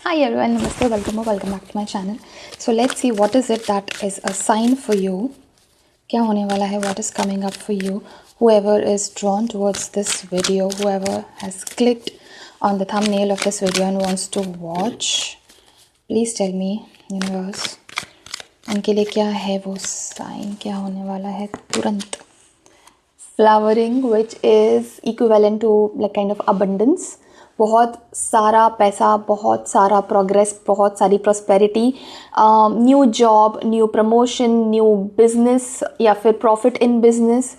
Hi everyone, namaste, welcome back to my channel. So let's see what is it that is a sign for you. क्या होने वाला है? What is coming up for you? Whoever is drawn towards this video, whoever has clicked on the thumbnail of this video and wants to watch, please tell me, universe, उनके लिए क्या है वो sign, क्या होने वाला है तुरंत. Flowering, which is equivalent to like kind of abundance. बहुत सारा पैसा, बहुत सारा प्रोग्रेस, बहुत सारी prosperity, new job, new promotion, new business या फिर profit in business,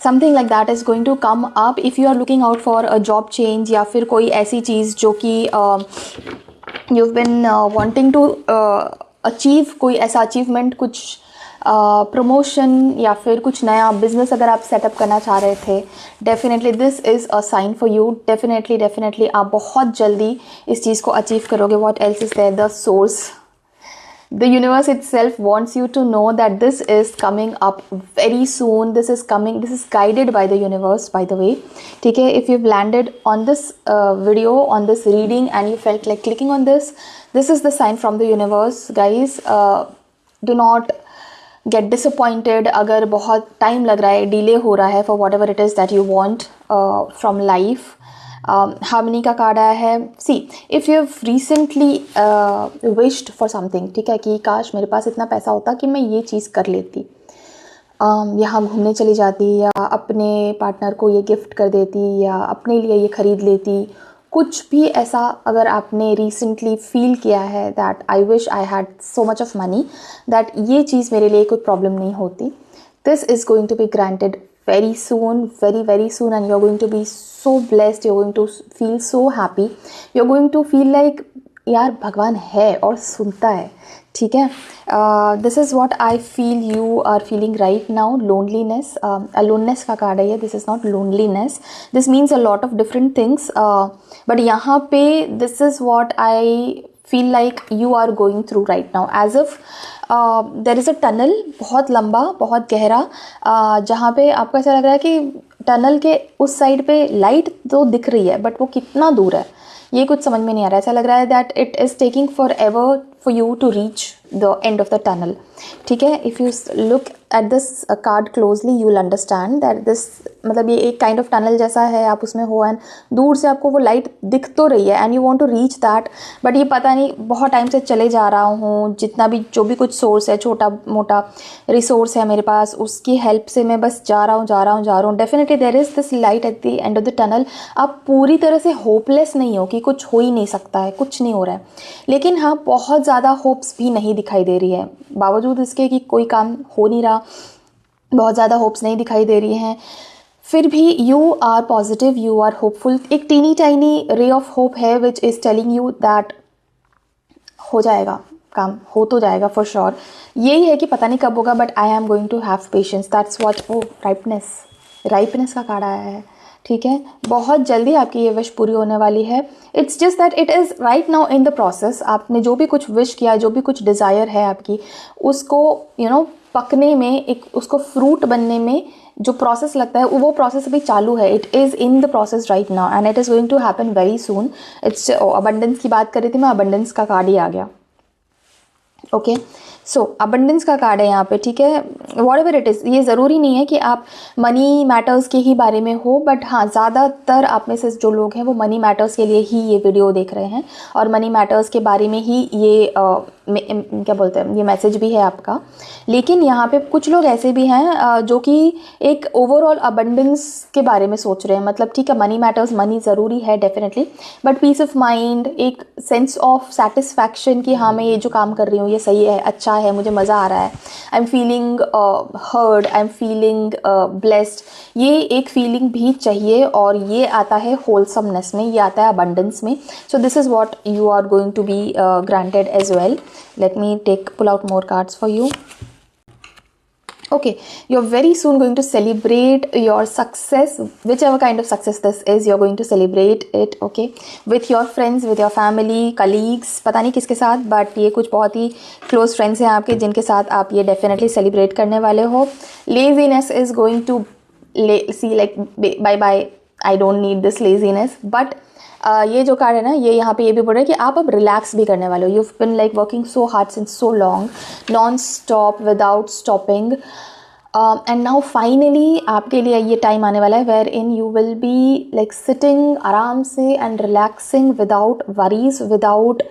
something like that is going to come up if you are looking out for a job change या फिर कोई ऐसी चीज़ जो कि you have been wanting to achieve, कोई ऐसा अचीवमेंट, कुछ प्रमोशन या फिर कुछ नया बिजनेस अगर आप सेटअप करना चाह रहे थे, definitely this is a sign for you. Definitely आप बहुत जल्दी इस चीज़ को अचीव करोगे. What else is there? The source, the universe itself wants you to know that this is coming up very soon. This is guided by the universe, by the way. ठीक है, if you've landed on this video, on this reading and you felt like clicking on this is the sign from the universe, guys. Do not get disappointed अगर बहुत time लग रहा है, delay हो रहा है for whatever it is that you want from life. Harmony का card आया है. सी if you have recently wished for something, ठीक है, कि काश मेरे पास इतना पैसा होता कि मैं ये चीज़ कर लेती, यहाँ घूमने चली जाती या अपने पार्टनर को ये गिफ्ट कर देती या अपने लिए ये ख़रीद लेती, कुछ भी ऐसा अगर आपने रिसेंटली फील किया है that I wish I had so much of money that ये चीज़ मेरे लिए कोई प्रॉब्लम नहीं होती, this is going to be granted very soon, very soon, and you're going to be so blessed, you're going to feel so happy, you're going to feel like यार भगवान है और सुनता है. ठीक है, this is what I feel you are feeling right now. Loneliness, aloneness का card है ये. This is not loneliness, this means a lot of different things, but यहाँ पे this is what I feel like you are going through right now. As if there is a tunnel, बहुत लंबा, बहुत गहरा, जहाँ पे आपको ऐसा लग रहा है कि टनल के उस साइड पे लाइट तो दिख रही है बट वो कितना दूर है ये कुछ समझ में नहीं आ रहा है. ऐसा लग रहा है that it is taking forever for you to reach the end of the tunnel. ठीक है, if you look at this card closely you will understand that this, मतलब ये एक काइंड ऑफ टनल जैसा है, आप उसमें हो एंड दूर से आपको वो लाइट दिख तो रही है and you want to reach that, but ये पता नहीं बहुत टाइम से चले जा रहा हूँ, जितना भी जो भी कुछ सोर्स है, छोटा मोटा रिसोर्स है मेरे पास, उसकी हेल्प से मैं बस जा रहा हूँ. Definitely there is this light at the end of the tunnel. आप पूरी तरह से होपलेस नहीं हो कि कुछ हो ही नहीं सकता है, कुछ नहीं हो रहा है, लेकिन हाँ बहुत ज़्यादा होप्स भी नहीं दिखाई दे रही है. बावजूद इसके कि कोई काम हो नहीं रहा, बहुत ज़्यादा होप्स नहीं दिखाई दे रही हैं, फिर भी you are positive, you are hopeful. एक teeny tiny ray of hope है which is telling you that हो जाएगा काम, हो तो जाएगा फॉर श्योर. यही है कि पता नहीं कब होगा, but I am going to have patience. That's what. ओ राइपनेस का कार्ड आया है. ठीक है, बहुत जल्दी आपकी ये विश पूरी होने वाली है. It's just that it is right now in the process. आपने जो भी कुछ विश किया, जो भी कुछ डिज़ायर है आपकी, उसको पकने में, एक उसको फ्रूट बनने में जो प्रोसेस लगता है वो प्रोसेस अभी चालू है. It is in the process right now and it is going to happen very soon. It's abundance की बात कर रही थी मैं, अबंडेंस का कार्ड ही आ गया. ओके, सो अबंडेंस का कार्ड है यहाँ पे. ठीक है, वॉट एवर इट इज़, ये ज़रूरी नहीं है कि आप मनी मैटर्स के ही बारे में हो, बट हाँ ज़्यादातर आप में से जो लोग हैं वो मनी मैटर्स के लिए ही ये वीडियो देख रहे हैं और मनी मैटर्स के बारे में ही ये क्या बोलते हैं, ये मैसेज भी है आपका. लेकिन यहाँ पे कुछ लोग ऐसे भी हैं जो कि एक ओवरऑल अबंडेंस के बारे में सोच रहे हैं. मतलब ठीक है, मनी मैटर्स, मनी ज़रूरी है definitely, but peace of mind, एक सेंस ऑफ सेटिस्फैक्शन कि हाँ मैं ये जो काम कर रही हूँ ये सही है, अच्छा है, मुझे मज़ा आ रहा है, I am feeling heard, I am feeling blessed, ये एक फीलिंग भी चाहिए और ये आता है होलसमनेस में, ये आता है अबंडेंस में. So this is what you are going to be granted as well. Let me pull out more cards for you. Okay, you're very soon going to celebrate your success, whichever kind of success this is, you're going to celebrate it, okay, with your friends, with your family, colleagues, पता नहीं किसके साथ, but ये कुछ बहुत ही close friends हैं आपके जिनके साथ आप ये definitely celebrate करने वाले हो. Laziness is going to see like bye, I don't need this laziness, but ये जो कार्ड है ना, ये यहाँ पे ये भी बोल रहा है कि आप अब रिलैक्स भी करने वाले हो. You have been like working so hard since so long, non stop, without stopping, and now finally आपके लिए ये टाइम आने वाला है where in you will be like sitting आराम से and relaxing without worries, without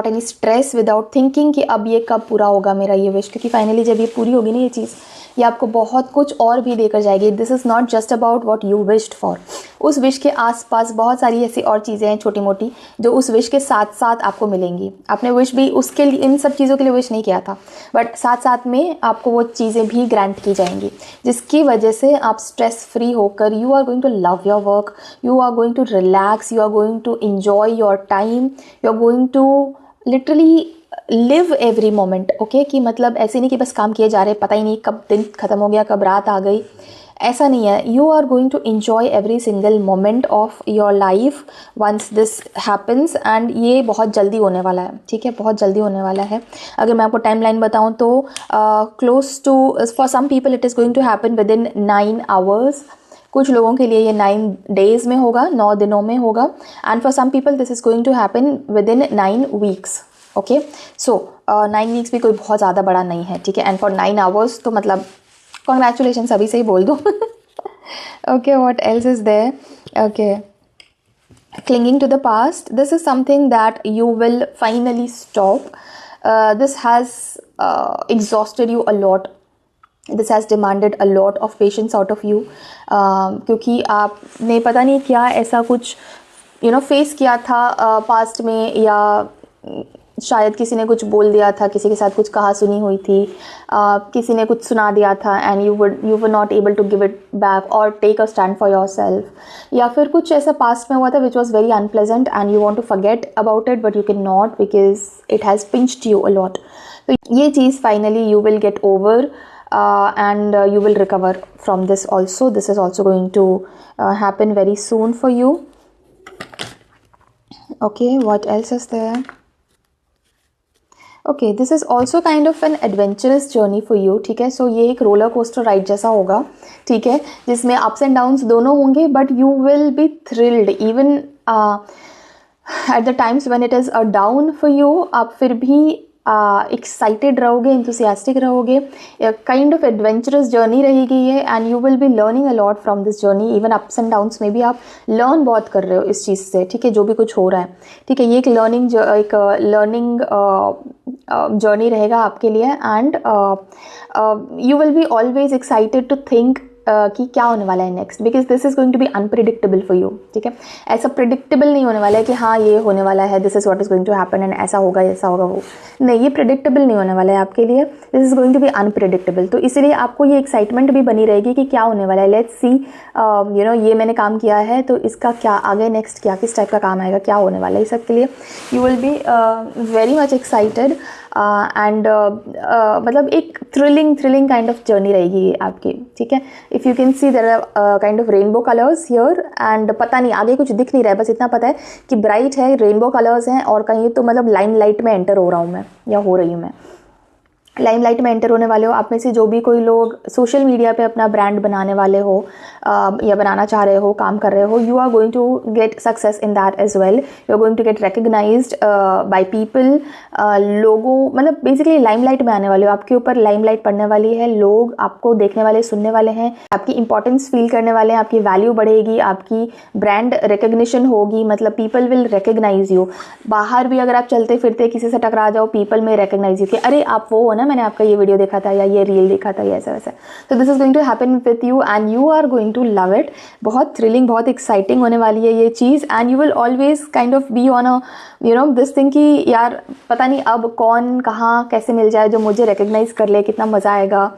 any stress, without thinking कि अब ये कब पूरा होगा मेरा ये विश. क्योंकि फाइनली जब ये पूरी होगी ना ये चीज़, ये आपको बहुत कुछ और भी देकर जाएगी. This is not just about what you wished for. उस विश के आसपास बहुत सारी ऐसी और चीज़ें हैं छोटी मोटी जो उस विश के साथ साथ आपको मिलेंगी. आपने विश भी उसके लिए, इन सब चीज़ों के लिए विश नहीं किया था, बट साथ साथ में आपको वो चीज़ें भी ग्रांट की जाएंगी, जिसकी वजह से आप स्ट्रेस फ्री होकर you are going to love your work, you are going to relax, you are going to enjoy your time, you are going to literally live every moment. Okay, कि मतलब ऐसे नहीं कि बस काम किए जा रहे, पता ही नहीं कब दिन ख़त्म हो गया, कब रात आ गई, ऐसा नहीं है. You are going to enjoy every single moment of your life once this happens. And ये बहुत जल्दी होने वाला है, ठीक है, बहुत जल्दी होने वाला है. अगर मैं आपको टाइम लाइन बताऊँ तो close to, for some people it is going to happen with in 9 hours. कुछ लोगों के लिए ये 9 days में होगा, 9 दिनों में होगा. And for some people this is going to happen with in 9 weeks. Okay, so 9 weeks भी कोई बहुत ज़्यादा बड़ा नहीं है, ठीक है. एंड फॉर 9 hours तो मतलब कॉन्ग्रेचुलेशन, अभी से ही बोल दो. Okay, what else is there? Okay, clinging to the past, this is something that you will finally stop. This has exhausted you a lot. This has demanded a lot of patience out of you. क्योंकि आपने पता नहीं क्या ऐसा कुछ face किया था past में, या शायद किसी ने कुछ बोल दिया था, किसी के साथ कुछ कहा सुनी हुई थी, किसी ने कुछ सुना दिया था and you were not able to give it back और take a stand for yourself. या फिर कुछ ऐसा पास्ट में हुआ था which was very unpleasant and you want to forget about it but you can not because it has pinched you a lot. तो ये चीज़ finally you will get over and you will recover from this also. This is also going to happen very soon for you. Okay, what else is there? Okay, this is also kind of an adventurous journey for you, ठीक है. So ये एक roller coaster ride जैसा होगा, ठीक है, जिसमें ups and downs दोनों होंगे, but you will B thrilled even at the times when it is a down for you. आप फिर भी एक्साइटेड रहोगे, इंथुसियास्टिक रहोगे. काइंड ऑफ एडवेंचरस जर्नी रहेगी ये, and you will be learning a lot from this journey. Even ups and downs में भी आप लर्न बहुत कर रहे हो इस चीज़ से, ठीक है, जो भी कुछ हो रहा है, ठीक है. ये एक लर्निंग जर्नी रहेगा आपके लिए. And you will be always excited to think कि क्या होने वाला है next, because this is going to be unpredictable for you, ठीक है. ऐसा प्रिडिक्टेबल नहीं होने वाला है कि हाँ ये होने वाला है, this is what is going to happen and ऐसा होगा वो. नहीं, ये प्रिडिक्टेबल नहीं होने वाला है आपके लिए. This is going to be unpredictable. तो इसीलिए आपको ये एक्साइटमेंट भी बनी रहेगी कि क्या होने वाला है. लेट्स सी, ये मैंने काम किया है तो इसका क्या आगे नेक्स्ट क्या किस टाइप का काम आएगा, क्या होने वाला है, इस सब के लिए you will be very much excited. And मतलब एक थ्रिलिंग काइंड ऑफ जर्नी रहेगी ये आपकी, ठीक है. If you can see there are kind of rainbow colours here, and पता नहीं आगे कुछ दिख नहीं रहा है, बस इतना पता है कि ब्राइट है, रेनबो कलर्स हैं, और कहीं तो मतलब लाइमलाइट में एंटर हो रहा हूँ मैं, या हो रही हूँ मैं. लाइमलाइट में एंटर होने वाले हो. आप में से जो भी कोई लोग सोशल मीडिया पे अपना ब्रांड बनाने वाले हो या बनाना चाह रहे हो, काम कर रहे हो, you are going to get success in that as well. You are going to get recognised by people. लोगों मतलब बेसिकली लाइमलाइट में आने वाले हो, आपके ऊपर लाइमलाइट पड़ने वाली है, लोग आपको देखने वाले, सुनने वाले हैं, आपकी इंपॉर्टेंस फील करने वाले हैं, आपकी वैल्यू बढ़ेगी, आपकी ब्रांड रिकग्निशन होगी. मतलब पीपल विल रिकग्नाइज यू. बाहर भी अगर आप चलते फिरते किसी से टकरा जाओ, पीपल में रिकग्नाइज यू कि अरे आप वो हो ना, मैंने आपका ये वीडियो देखा था या ये रील देखा था या ऐसा वैसा. तो this is going to happen with you and you are going to love it. बहुत थ्रिलिंग, बहुत एक्साइटिंग होने वाली है ये चीज़. And you will always kind of be on a this thing कि यार पता नहीं अब कौन कहाँ कैसे मिल जाए जो मुझे रिकग्नाइज कर ले, कितना मज़ा आएगा,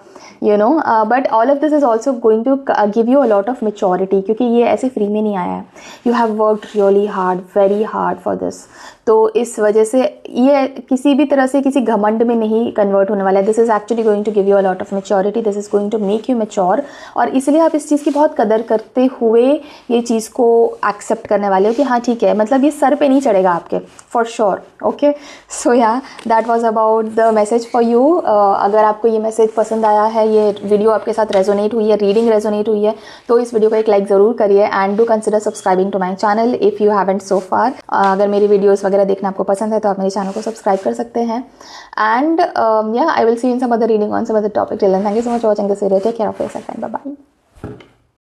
but all of this is also going to give you a lot of maturity, क्योंकि ये ऐसे फ्री में नहीं आया है. You have worked really hard, very hard for this. तो इस वजह से ये किसी भी तरह से किसी घमंड में नहीं कन्वर्ट होने वाला है. This is actually going to give you a lot of maturity. This is going to make you mature, और इसलिए आप इस चीज़ की बहुत कदर करते हुए ये चीज़ को एक्सेप्ट करने वाले हो कि हाँ ठीक है, मतलब ये सर पे नहीं चढ़ेगा आपके, फॉर श्योर. ओके, सो या that was about the message for you. अगर आपको ये मैसेज पसंद आया है, ये वीडियो आपके साथ रेजोनेट हुई है, रीडिंग रेजोनेट हुई है, तो इस वीडियो को एक लाइक ज़रूर करिए and do consider subscribing to my channel if you haven't so far. अगर मेरी वीडियोज़ वगैरह देखना आपको पसंद है तो आप मेरे चैनल को सब्सक्राइब कर सकते हैं. And yeah I will see in some other reading on some other topic. Till then, thank you so much for watching this video. Take care of yourself and bye bye.